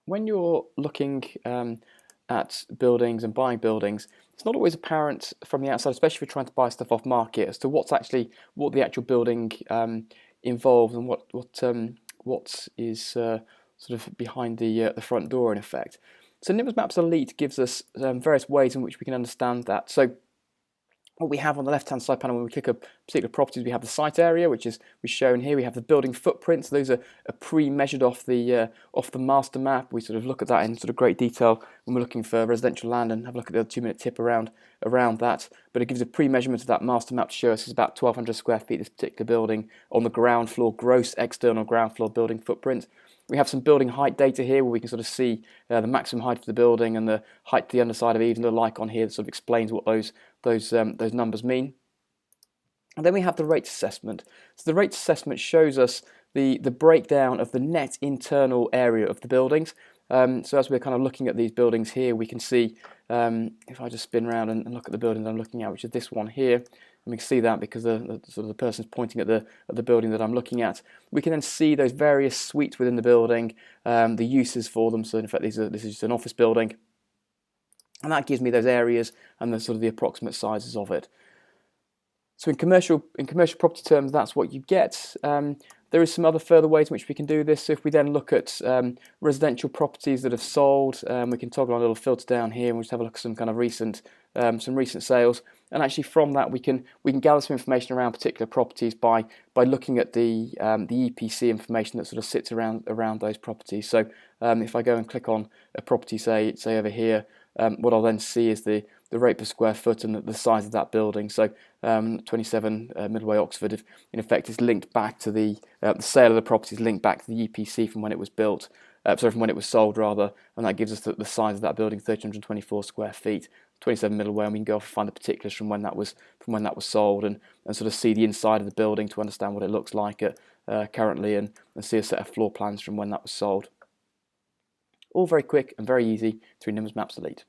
when you're looking at buildings and buying buildings, it's not always apparent from the outside, especially if you're trying to buy stuff off market, as to what the actual building involves and what is sort of behind the front door in effect. So Nimbus Maps Elite gives us various ways in which we can understand that. So what we have on the left-hand side panel when we click a particular properties, we have the site area, which is shown here. We have the building footprints. Those are pre-measured off the master map. We sort of look at that in sort of great detail when we're looking for residential land, and have a look at the 2-minute tip around that. But it gives a pre-measurement of that master map to show us it's about 1,200 square feet, this particular building, on the ground floor, gross external ground floor building footprint. We have some building height data here where we can sort of see the maximum height of the building and the height to the underside of even the icon here that sort of explains what those numbers mean. And then we have the rates assessment. So the rates assessment shows us the breakdown of the net internal area of the buildings. So as we're kind of looking at these buildings here, we can see, if I just spin around and look at the building that I'm looking at, which is this one here, and we can see that because the person's pointing at the building that I'm looking at. We can then see those various suites within the building, the uses for them. So in fact, this is just an office building, and that gives me those areas and the sort of the approximate sizes of it. So in commercial property terms, that's what you get. There is some other further ways in which we can do this. So if we then look at residential properties that have sold, we can toggle on a little filter down here and we'll just have a look at some kind of recent sales. And actually from that we can gather some information around particular properties by looking at the EPC information that sort of sits around those properties. So if I go and click on a property, say over here, what I'll then see is the rate per square foot and the size of that building. So 27 Middleway Oxford, in effect, is linked back to the sale of the property is linked back to the EPC from when it was built, from when it was sold rather, and that gives us the size of that building, 1,324 square feet, 27 Middleway, and we can go off and find the particulars from when that was sold and sort of see the inside of the building to understand what it looks like currently and see a set of floor plans from when that was sold. All very quick and very easy through Nimbus Maps Elite.